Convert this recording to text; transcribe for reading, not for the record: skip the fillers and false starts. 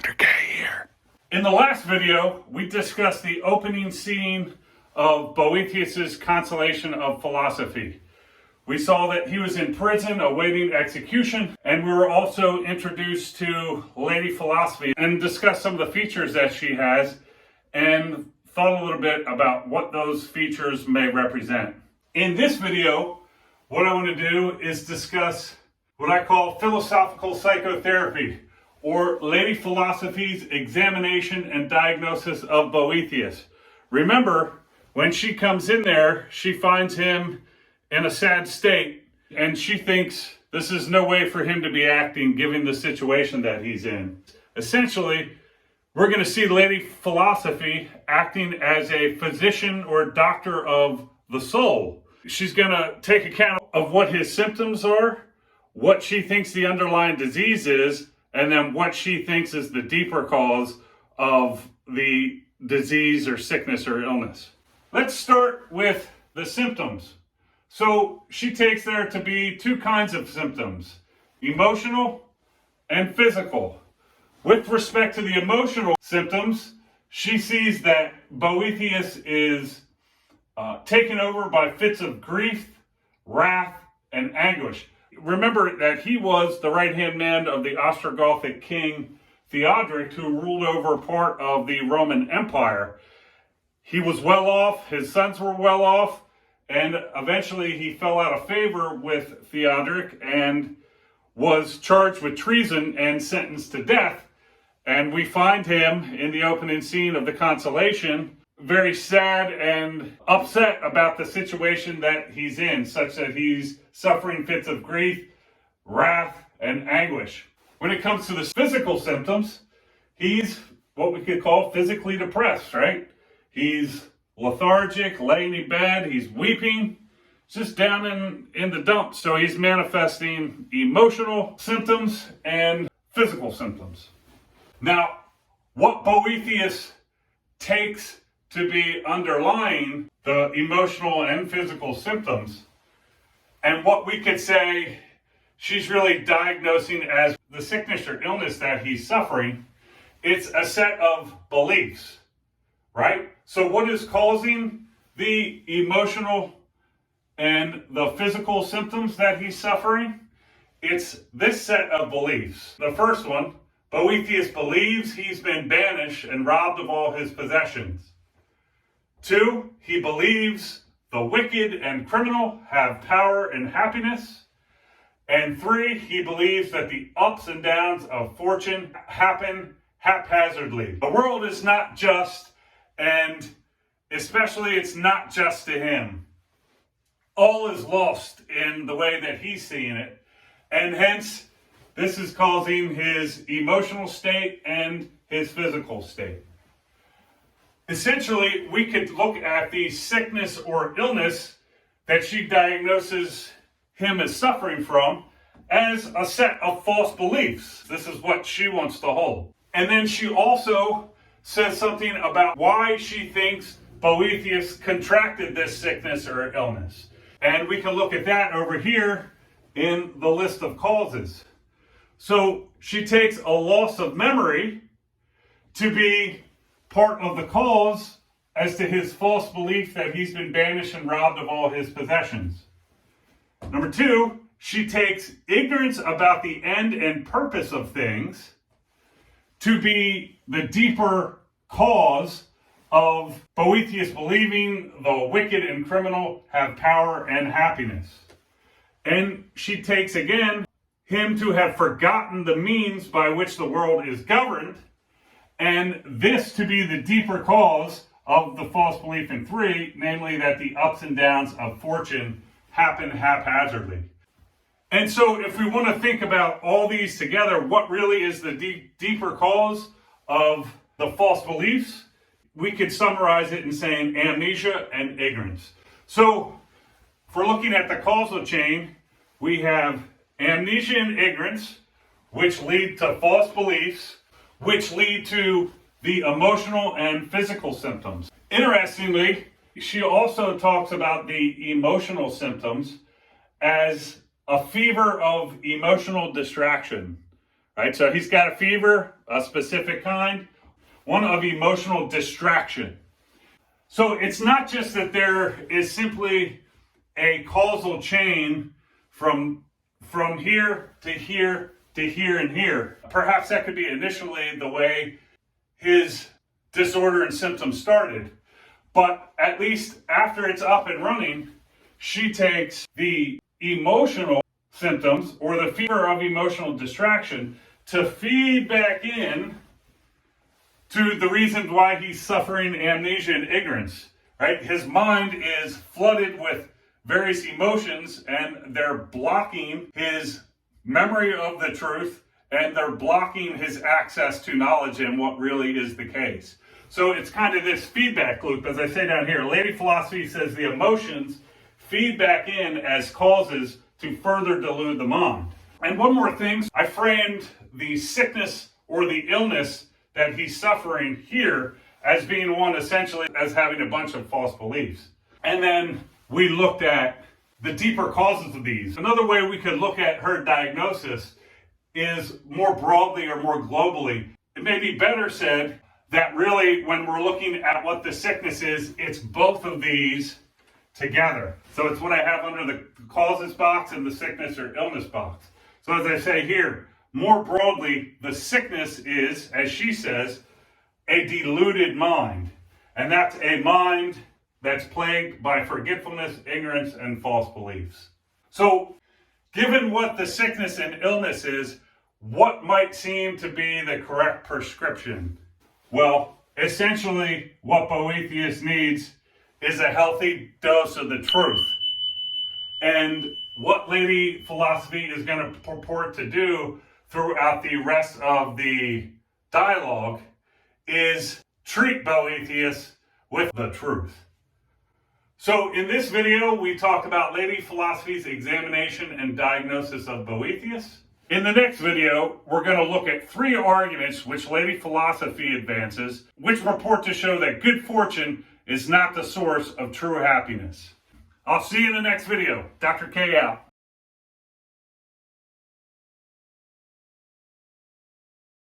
Dr. K here. In the last video, we discussed the opening scene of Boethius' Consolation of Philosophy. We saw that he was in prison awaiting execution, and we were also introduced to Lady Philosophy and discussed some of the features that she has and thought a little bit about what those features may represent. In this video, what I want to do is discuss what I call philosophical psychotherapy, or Lady Philosophy's examination and diagnosis of Boethius. Remember, when she comes in there, she finds him in a sad state, and she thinks this is no way for him to be acting given the situation that he's in. Essentially, we're going to see Lady Philosophy acting as a physician or doctor of the soul. She's going to take account of what his symptoms are, what she thinks the underlying disease is, and then what she thinks is the deeper cause of the disease or sickness or illness. Let's start with the symptoms. So she takes there to be two kinds of symptoms, emotional and physical. With respect to the emotional symptoms, she sees that Boethius is taken over by fits of grief, wrath, and anguish. Remember that he was the right-hand man of the Ostrogothic king Theodoric, who ruled over part of the Roman Empire. He was well off, his sons were well off, and eventually he fell out of favor with Theodoric and was charged with treason and sentenced to death. And we find him in the opening scene of the Consolation very sad and upset about the situation that he's in, such that he's suffering fits of grief, wrath, and anguish. When it comes to the physical symptoms, he's what we could call physically depressed, right? He's lethargic, laying in bed, he's weeping, just down in the dumps. So he's manifesting emotional symptoms and physical symptoms. Now, what Boethius takes to be underlying the emotional and physical symptoms, and what we could say she's really diagnosing as the sickness or illness that he's suffering, it's a set of beliefs, right? So what is causing the emotional and the physical symptoms that he's suffering? It's this set of beliefs. The first one, Boethius believes he's been banished and robbed of all his possessions. 2, he believes the wicked and criminal have power and happiness. And 3, he believes that the ups and downs of fortune happen haphazardly. The world is not just, and especially it's not just to him. All is lost in the way that he's seeing it. And hence, this is causing his emotional state and his physical state. Essentially, we could look at the sickness or illness that she diagnoses him as suffering from as a set of false beliefs. This is what she wants to hold. And then she also says something about why she thinks Boethius contracted this sickness or illness. And we can look at that over here in the list of causes. So she takes a loss of memory to be part of the cause as to his false belief that he's been banished and robbed of all his possessions. Number 2, she takes ignorance about the end and purpose of things to be the deeper cause of Boethius believing the wicked and criminal have power and happiness. And she takes again him to have forgotten the means by which the world is governed, and this to be the deeper cause of the false belief in 3, namely that the ups and downs of fortune happen haphazardly. And so if we want to think about all these together, what really is the deeper cause of the false beliefs? We could summarize it in saying amnesia and ignorance. So if we're looking at the causal chain, we have amnesia and ignorance, which lead to false beliefs, which lead to the emotional and physical symptoms. Interestingly, she also talks about the emotional symptoms as a fever of emotional distraction, right? So he's got a fever, a specific kind, one of emotional distraction. So it's not just that there is simply a causal chain from here to here to here and here. Perhaps that could be initially the way his disorder and symptoms started. But at least after it's up and running, she takes the emotional symptoms or the fear of emotional distraction to feed back in to the reasons why he's suffering amnesia and ignorance, right? His mind is flooded with various emotions and they're blocking his memory of the truth and they're blocking his access to knowledge and what really is the case. So it's kind of this feedback loop. As I say down here, Lady Philosophy says the emotions feed back in as causes to further delude the mind. And one more thing, I framed the sickness or the illness that he's suffering here as being one essentially as having a bunch of false beliefs. And then we looked at the deeper causes of these. Another way we could look at her diagnosis is more broadly or more globally. It may be better said that really when we're looking at what the sickness is, it's both of these together. So it's what I have under the causes box and the sickness or illness box. So as I say here, more broadly, the sickness is, as she says, a deluded mind. And that's a mind that's plagued by forgetfulness, ignorance, and false beliefs. So given what the sickness and illness is, what might seem to be the correct prescription? Well, essentially what Boethius needs is a healthy dose of the truth. And what Lady Philosophy is going to purport to do throughout the rest of the dialogue is treat Boethius with the truth. So in this video, we talked about Lady Philosophy's examination and diagnosis of Boethius. In the next video, we're going to look at 3 arguments which Lady Philosophy advances, which purport to show that good fortune is not the source of true happiness. I'll see you in the next video. Dr. K out.